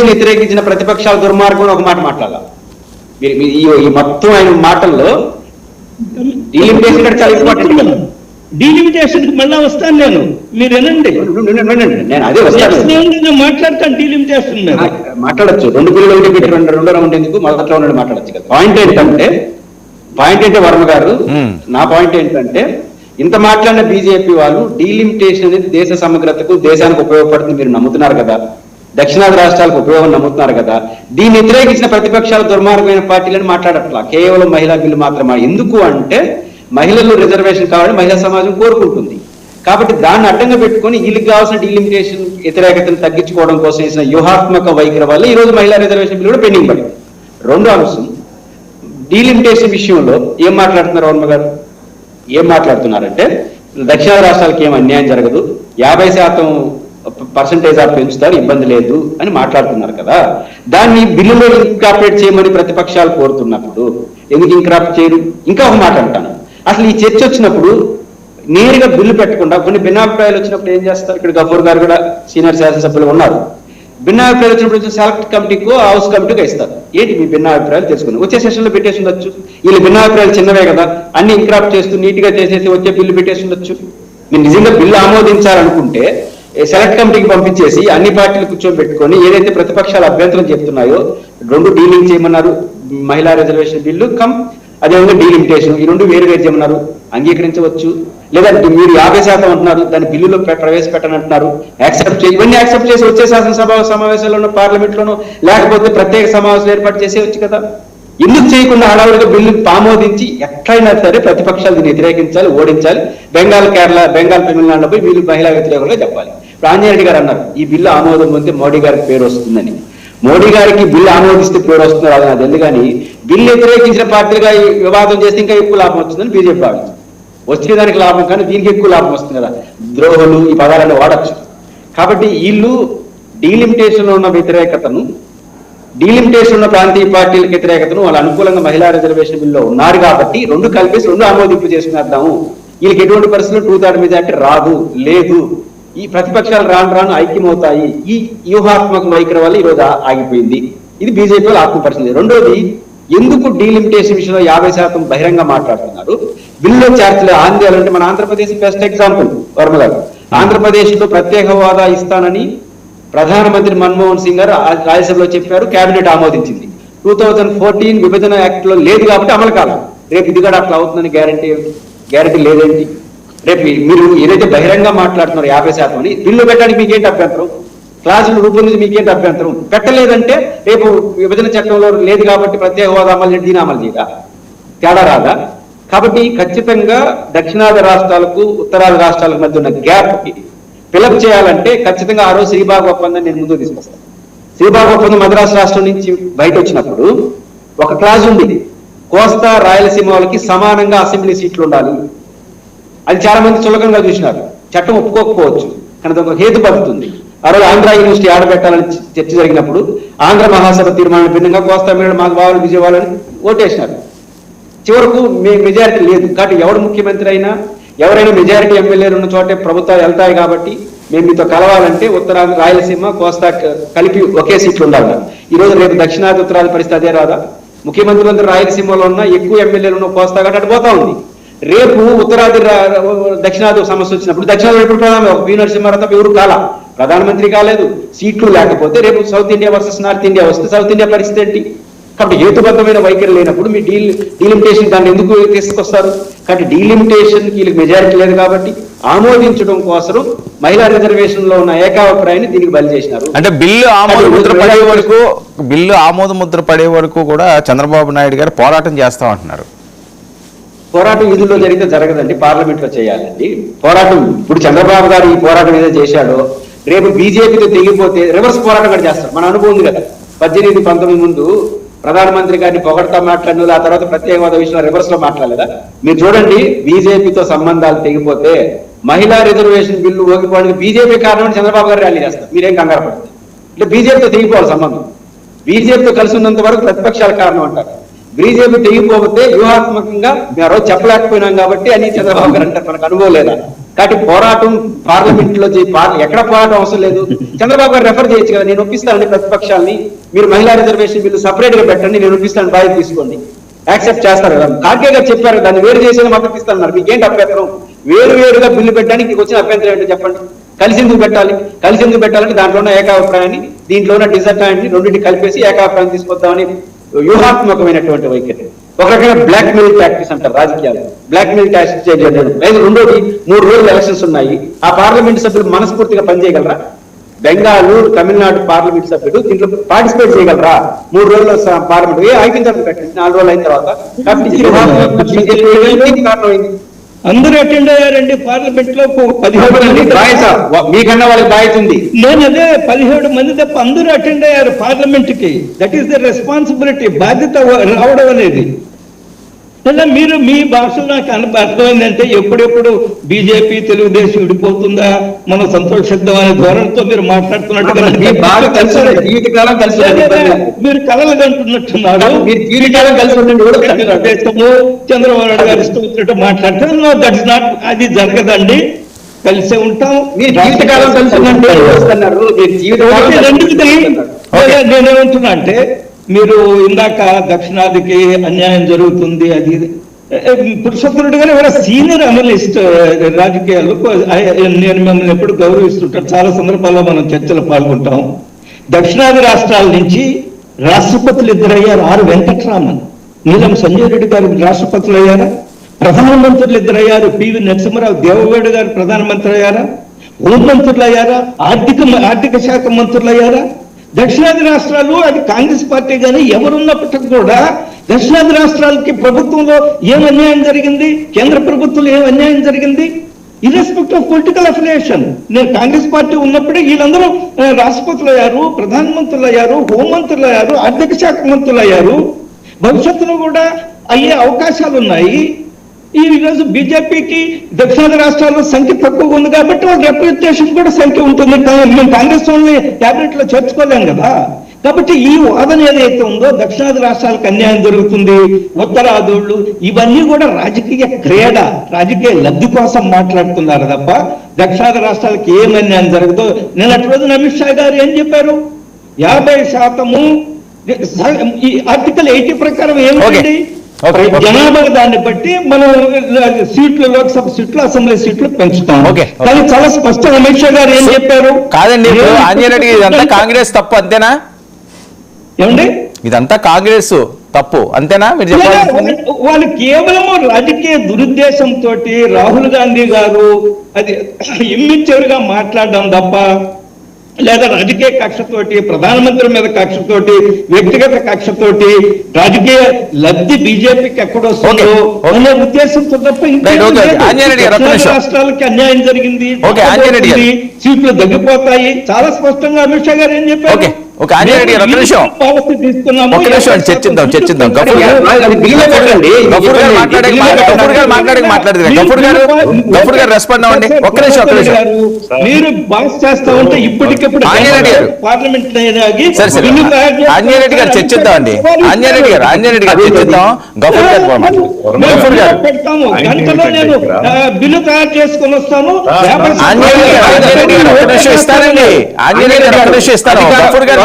వ్యతిరేకించిన ప్రతిపక్షాల దుర్మార్గం ఒక మాట మాట్లాడాలి. ఈ మొత్తం ఆయన మాటల్లో డీలిమిటేషన్ చాలా ఇంపార్టెంట్ కదా. డీలిమిటేషన్ మళ్ళా వస్తాను నేను, మీరు వినండి. నేను అదే వస్తాను, మాట్లాడతాను. డీలిమిటేషన్ మాట్లాడచ్చు. 2 బిల్లులు ఒకటి పెట్టి 2 రౌండ్ ఎందుకు, మొదట్లో ఉండి మాట్లాడచ్చు కదా. పాయింట్ ఏంటంటే వర్మ గారు, నా పాయింట్ ఏంటంటే ఇంత మాట్లాడిన బీజేపీ వాళ్ళు డీలిమిటేషన్ అనేది దేశ సమగ్రతకు, దేశానికి ఉపయోగపడుతుంది మీరు నమ్ముతున్నారు కదా, దక్షిణాది రాష్ట్రాలకు ఉపయోగం నమ్ముతున్నారు కదా. దీన్ని వ్యతిరేకించిన ప్రతిపక్షాల దుర్మార్గమైన పార్టీలను మాట్లాడట్లా, కేవలం మహిళా బిల్లు మాత్రమే. ఎందుకు అంటే మహిళలు రిజర్వేషన్ కావాలని మహిళా సమాజం కోరుకుంటుంది కాబట్టి దాన్ని అడ్డంగా పెట్టుకుని వీళ్ళకి కావాల్సిన డీలిమిటేషన్ వ్యతిరేకతను తగ్గించుకోవడం కోసం వేసిన వ్యూహాత్మక వైఖరి వల్ల ఈ రోజు మహిళా రిజర్వేషన్ బిల్లు కూడా పెండింగ్ పడింది. రెండో అంశం, డీలిమిటేషన్ విషయంలో ఏం మాట్లాడుతున్నారు వర్మ గారు? ఏం మాట్లాడుతున్నారంటే దక్షిణాది రాష్ట్రాలకి ఏం అన్యాయం జరగదు, 50% పెంచుతారు, ఇబ్బంది లేదు అని మాట్లాడుతున్నారు కదా. దాన్ని బిల్లులో ఇంకాపరేట్ చేయమని ప్రతిపక్షాలు కోరుతున్నప్పుడు ఎందుకు ఇంక్రాప్ట్ చేయరు? ఇంకా ఒక మాట అంటాను, అసలు ఈ చర్చ వచ్చినప్పుడు నేరుగా బిల్లు పెట్టకుండా కొన్ని భిన్నాభిప్రాయాలు వచ్చినప్పుడు ఏం చేస్తారు? ఇక్కడ గఫూర్ గారు కూడా సీనియర్ శాసనసభ్యులు ఉన్నారు. భిన్నాభిప్రాయాలు వచ్చినప్పుడు సెలెక్ట్ కమిటీకో హౌస్ కమిటీకో ఇస్తారు. ఏంటి మీ భిన్నాభిప్రాయాలు తెలుసుకుని వచ్చే సెషన్లో పెట్టేసి ఉండొచ్చు. వీళ్ళు భిన్నాభిప్రాయాలు చిన్నవే కదా, అన్ని ఇంక్రాప్ట్ చేస్తూ నీట్గా చేసేసి వచ్చే బిల్లు పెట్టేసి ఉండొచ్చు. మీరు నిజంగా బిల్లు ఆమోదించాలనుకుంటే సెలెక్ట్ కమిటీకి పంపించేసి అన్ని పార్టీలు కూర్చోబెట్టుకొని ఏదైతే ప్రతిపక్షాలు అభ్యంతరం చెప్తున్నాయో 2 డీలింగ్ చేయమన్నారు, మహిళా రిజర్వేషన్ బిల్లు అదేవిధంగా డీలిమిటేషన్, ఈ 2 వేరు చేయమన్నారు, అంగీకరించవచ్చు. లేదా మీరు 50% అంటున్నారు, దాన్ని బిల్లులో ప్రవేశపెట్టనంటున్నారు, ఇవన్నీ యాక్సెప్ట్ చేసి వచ్చే శాసనసభ సమావేశాల్లోనూ పార్లమెంట్లోనూ లేకపోతే ప్రత్యేక సమావేశాలు ఏర్పాటు చేసేవచ్చు కదా. ఎందుకు చేయకుండా హడావుడిగా బిల్లు ఆమోదించి ఎట్లయినా సరే ప్రతిపక్షాలు దీన్ని వ్యతిరేకించాలి, ఓడించాలి, బెంగాల్ తమిళనాడులో పోయి వీళ్ళు మహిళా వ్యతిరేకంగా చెప్పాలి. ఆంజనేయుడు గారు అన్నారు ఈ బిల్లు ఆమోదం పొందితే మోడీ గారికి పేరు వస్తుందని. మోడీ గారికి బిల్లు ఆమోదిస్తే పేరు వస్తున్నారు అది నాకు తెలియదు, కానీ బిల్లు వ్యతిరేకించిన పార్టీలుగా వివాదం చేస్తే ఇంకా ఎక్కువ లాభం వస్తుందని బీజేపీ భావించింది. వచ్చేదానికి లాభం కానీ దీనికి ఎక్కువ లాభం వస్తుంది కదా, ద్రోహులు ఈ పదాలను వాడచ్చు. కాబట్టి వీళ్ళు డీలిమిటేషన్ ఉన్న వ్యతిరేకతను, డీలిమిటేషన్ ఉన్న ప్రాంతీయ పార్టీలకు వ్యతిరేకతను వాళ్ళు అనుకూలంగా మహిళా రిజర్వేషన్ బిల్లులో ఉన్నారు కాబట్టి 2 కలిపేసి 2 ఆమోదింపు చేసుకునేద్దాము. వీళ్ళకి ఎటువంటి పరిస్థితుల్లో 2/3 మెజారిటీ రాదు, లేదు. ఈ ప్రతిపక్షాలు రాను ఐక్యమవుతాయి. ఈ వ్యూహాత్మక వైఖరి వల్ల ఈరోజు ఆగిపోయింది. ఇది బీజేపీ వాళ్ళు ఆత్మపరిచింది. రెండోది, ఎందుకు డీలిమిటేషన్ విషయంలో 50% బహిరంగ మాట్లాడుతున్నారు, బిల్లులో చేర్చలేదు. ఆంధ్రాలో అంటే మన ఆంధ్రప్రదేశ్ బెస్ట్ ఎగ్జాంపుల్ వర్మ గారు. ఆంధ్రప్రదేశ్ లో ప్రత్యేక హోదా ఇస్తానని ప్రధానమంత్రి మన్మోహన్ సింగ్ గారు రాజ్యసభలో చెప్పారు, కేబినెట్ ఆమోదించింది. 2014 విభజన యాక్ట్ లో లేదు కాబట్టి అమలు కాలం. రేపు ఇది కూడా అట్లా అవుతుందని గ్యారంటీ లేదేంటి? రేపు మీరు ఏదైతే బహిరంగ మాట్లాడుతున్నారు 50% అని, బిల్లు పెట్టడానికి మీకేంటి అభ్యంతరం? క్లాసులు రూపొందించి మీకేంటి అభ్యంతరం? పెట్టలేదంటే రేపు విభజన చట్టంలో లేదు కాబట్టి ప్రత్యేక హోదా అమలు దీని అమలు చేయదా? తేడా రాదా? కాబట్టి ఖచ్చితంగా దక్షిణాది రాష్ట్రాలకు ఉత్తరాది రాష్ట్రాలకు మధ్య ఉన్న గ్యాప్ కి ఫిలప్ చేయాలంటే ఖచ్చితంగా ఆ రోజు శ్రీబాగ్ ఒప్పందం నేను ముందుకు తీసుకొస్తాను. శ్రీబాగ్ ఒప్పందం మద్రాసు రాష్ట్రం నుంచి బయట వచ్చినప్పుడు ఒక క్లాజ్ ఉంది, కోస్తా రాయలసీమ వాళ్ళకి సమానంగా అసెంబ్లీ సీట్లు ఉండాలి. అది చాలా మంది చులకంగా చూసినారు, చట్టం ఒప్పుకోకపోవచ్చు కానీ ఒక హేతు పడుతుంది. ఆ రోజు ఆంధ్ర యూనివర్సిటీ ఆడబెట్టాలని చర్చ జరిగినప్పుడు ఆంధ్ర మహాసభ తీర్మానం భిన్నంగా కోస్తా మీద మాకు బావాలి విజయవాడని ఓటేసినారు. చివరకు మెజారిటీ లేదు కాబట్టి ఎవరు ముఖ్యమంత్రి అయినా ఎవరైనా మెజారిటీ ఎమ్మెల్యేలు ఉన్న చోటే ప్రభుత్వాలు వెళ్తాయి కాబట్టి మేము మీతో కలవాలంటే ఉత్తరాంధ్ర రాయలసీమ కోస్తా కలిపి ఒకే సీట్లు ఉండాలి. ఈ రోజు రేపు దక్షిణాది ఉత్తరాది పరిస్థితి అదే రాదా? ముఖ్యమంత్రులందరూ రాయలసీమలో ఉన్న ఎక్కువ ఎమ్మెల్యేలు ఉన్న కోస్తా కాబట్టి అటు పోతా ఉంది. రేపు ఉత్తరాది దక్షిణాది సమస్య వచ్చినప్పుడు దక్షిణాది ఎప్పుడు ప్రధాన పి నరసింహారావు తప్ప ఎవరు ప్రధానమంత్రి కాలేదు. సీట్లు లేకపోతే రేపు south India versus north India వస్తే సౌత్ ఇండియా పరిస్థితి ఏంటి? కాబట్టి హేతుబద్ధమైన వైఖరి లేనప్పుడు మీ డీలిమిటేషన్ దాన్ని ఎందుకు తీసుకొస్తారు? కాబట్టి డీలిమిటేషన్ వీళ్ళకి మెజారిటీ లేదు కాబట్టి ఆమోదించడం కోసం మహిళా రిజర్వేషన్ లో ఉన్న ఏకాభిప్రాయాన్ని దీనికి బలి చేసినారు. అంటే బిల్లు ఆమోద ముద్ర పడే వరకు కూడా చంద్రబాబు నాయుడు గారు పోరాటం చేస్తామంటున్నారు. పోరాటం విధుల్లో జరిగితే జరగదండి, పార్లమెంట్ లో చేయాలండి పోరాటం. ఇప్పుడు చంద్రబాబు గారు ఈ పోరాటం ఏదో చేశాడో రేపు బీజేపీతో తెగిపోతే రివర్స్ పోరాటం కూడా చేస్తారు. మన అనుభవం ఉంది కదా, 18-19 ముందు ప్రధానమంత్రి గారిని పొగడతా మాట్లాడిన ఆ తర్వాత ప్రత్యేక హోదా విషయంలో రివర్స్ లో మాట్లాడలేదా? మీరు చూడండి, బీజేపీతో సంబంధాలు తెగిపోతే మహిళా రిజర్వేషన్ బిల్లు ఓగిపోవడానికి బీజేపీ కారణం చంద్రబాబు గారు ర్యాలీ చేస్తారు. మీరేం కంగారు పడుతుంది? అంటే బీజేపీతో తెగిపోవాలి సంబంధం. బీజేపీతో కలిసి ఉన్నంత వరకు ప్రతిపక్షాల కారణం అంటారు. బీజేపీ తెగిపోతే వ్యూహాత్మకంగా మేము రోజు చెప్పలేకపోయినాం కాబట్టి అని చంద్రబాబు గారు అంటారు. మనకు అనుభవం లేదా? కాబట్టి పోరాటం పార్లమెంట్ లో ఎక్కడ పోరాటం అవసరం లేదు. చంద్రబాబు గారు రెఫర్ చేయొచ్చు కదా, నేను ఒప్పిస్తానండి ప్రతిపక్షాలని, మీరు మహిళా రిజర్వేషన్ బిల్లు సపరేట్ గా పెట్టండి, నేను ఒప్పిస్తాను, బాధ్యత తీసుకోండి, యాక్సెప్ట్ చేస్తారు కదా. కార్గే గారు చెప్పారు దాన్ని వేరు చేసేది మద్దతు ఇస్తాను, మీకేంటి అభ్యంతరం? వేరుగా బిల్లు పెట్టడానికి మీకు వచ్చిన అభ్యంతరం ఏంటో చెప్పండి. కలిసి ఎందుకు పెట్టాలంటే దాంట్లో ఉన్న ఏకాభిప్రాయాన్ని, దీంట్లో ఉన్న డిసప్పాయింట్ని రెండింటి కలిపేసి ఏకాభిప్రాయం తీసుకొద్దామని వ్యూహాత్మకమైనటువంటి వైఖరి. ఒక రకంగా బ్లాక్ మెయిల్ ప్రాక్టీస్ అంటారు రాజకీయాలు, బ్లాక్ మెయిల్ టాక్స్ చేయడం. రెండోది 3 రోజులు ఎలక్షన్స్ ఉన్నాయి, ఆ పార్లమెంట్ సభ్యులు మనస్ఫూర్తిగా పనిచేయగలరా? బెంగాలు, తమిళనాడు పార్లమెంట్ సభ్యులు దీంట్లో పార్టిసిపేట్ చేయగలరా? 3 రోజుల పార్లమెంట్ అయిపోయిన తర్వాత కట్టింది, 4 రోజులు అయిన తర్వాత. కాబట్టి అందరూ అటెండ్ అయ్యారండి పార్లమెంట్ లో. 17 మంది మీకన్నా వాళ్ళకి బాధ్యత ఉంది. నేను అదే 17 మంది తప్ప అందరూ అటెండ్ అయ్యారు పార్లమెంట్ కి. దట్ ఈస్ ద రెస్పాన్సిబిలిటీ, బాధ్యత రావడం అనేది. లేదా మీరు మీ భాషలో నాకు అర్థమైందంటే ఎప్పుడెప్పుడు బీజేపీ తెలుగుదేశం విడిపోతుందా మనం సంతోషిద్దాం అనే ధోరణితో మీరు మాట్లాడుతున్నట్టుగా మీరు కలలు కంటున్నట్టున్నారు. దేశము చంద్రబాబు నాయుడు గారు ఇష్టం వచ్చినట్టు మాట్లాడితే దట్ ఇస్ నాట్, అది జరగదండి. కలిసే ఉంటాం. నేనేమంటున్నా అంటే మీరు ఇందాక దక్షిణాదికి అన్యాయం జరుగుతుంది అది పురుషోత్తముడు గారు ఎవరో సీనియర్ అనలిస్ట్ రాజకీయాలు, నేను మిమ్మల్ని ఎప్పుడు గౌరవిస్తుంటాను, చాలా సందర్భాల్లో మనం చర్చలు పాల్గొంటాం. దక్షిణాది రాష్ట్రాల నుంచి రాష్ట్రపతులు 2 అయ్యారు. ఆర్ వెంకటరామన్, నీలం సంజయ్ రెడ్డి గారు రాష్ట్రపతులు అయ్యారా? ప్రధానమంత్రులు 2 అయ్యారు. పివి నరసింహరావు, దేవగౌడ గారు ప్రధానమంత్రి అయ్యారా? హోంమంత్రులు అయ్యారా? ఆర్థిక శాఖ మంత్రులు అయ్యారా? దక్షిణాది రాష్ట్రాలు, అది కాంగ్రెస్ పార్టీ కానీ ఎవరున్నప్పటికీ కూడా దక్షిణాది రాష్ట్రాలకి ప్రభుత్వంలో ఏం అన్యాయం జరిగింది, కేంద్ర ప్రభుత్వంలో ఏం అన్యాయం జరిగింది, ఇర్రెస్పెక్ట్ ఆఫ్ పొలిటికల్ అఫిలియేషన్. నేను కాంగ్రెస్ పార్టీ ఉన్నప్పుడే వీళ్ళందరూ రాష్ట్రపతులు అయ్యారు, ప్రధానమంత్రులు అయ్యారు, హోంమంత్రులు అయ్యారు, ఆర్థిక శాఖ మంత్రులు అయ్యారు. భవిష్యత్తులో కూడా అయ్యే అవకాశాలు ఉన్నాయి. ఈ రోజు బీజేపీకి దక్షిణాది రాష్ట్రాల్లో సంఖ్య తక్కువగా ఉంది కాబట్టి వాళ్ళ రిప్రజెంటేషన్ కూడా సంఖ్య ఉంటుంది. మేము కాంగ్రెస్ వాళ్ళని క్యాబినెట్ లో చేర్చుకోలేం కదా. కాబట్టి ఈ వాదన ఏదైతే ఉందో దక్షిణాది రాష్ట్రాలకు అన్యాయం జరుగుతుంది, ఉత్తరాదోళ్ళు, ఇవన్నీ కూడా రాజకీయ క్రీడ, రాజకీయ లబ్ధి కోసం మాట్లాడుతున్నారు తప్ప దక్షిణాది రాష్ట్రాలకు ఏం అన్యాయం జరగదో. నిన్నటి రోజున అమిత్ షా గారు ఏం చెప్పారు? 50% ఈ ఆర్టికల్ 80 ప్రకారం ఏమిటండి, జనాభా దాన్ని బట్టి మనం సీట్లు, లోక్సభ సీట్లు, అసెంబ్లీ సీట్లు పెంచుతాం. కానీ చాలా స్పష్టంగా అమిత్ షా గారు ఏం చెప్పారు? కాదండి, ఆంజనేయుడు ఇదంతా కాంగ్రెస్ తప్పు అంతేనా? ఏమండి, ఇదంతా కాంగ్రెస్ తప్పు అంతేనా మీరు చెప్పాలి? వాళ్ళు కేవలం రాజకీయ దురుద్దేశంతో రాహుల్ గాంధీ గారు అది ఇమ్మిచ్యూర్గా మాట్లాడడం తప్ప, లేదా రాజకీయ కక్షతోటి, ప్రధానమంత్రి మీద కక్షతోటి, వ్యక్తిగత కక్షతోటి, రాజకీయ లబ్ధి బీజేపీకి ఎక్కడొస్తుందో అనే ఉద్దేశంతో తప్ప రాష్ట్రాలకి అన్యాయం జరిగింది, సీట్లు తగ్గిపోతాయి. చాలా స్పష్టంగా అమిత్ షా గారు ఏం చెప్పారు? చర్చిద్దాం. రెస్పాండ్ అవ్వండి. ఒక్క నిమిషం. మీరు బాక్స్ చేస్తా ఉంటే ఇప్పటికిప్పుడు పార్లమెంట్ ఆంజనేయుడు గారు చర్చిద్దామండి. ఆంజనేయుడు గారు చర్చిద్దాం. గఫూర్ గారు పెడతాము. గంటలో నేను బిల్లు తయారు చేసుకొని వస్తాను. ఆంజనేయుడు గారు ఇస్తారండి. ఆంజనేయుడు గారు ఇస్తారు. గఫూర్ గారు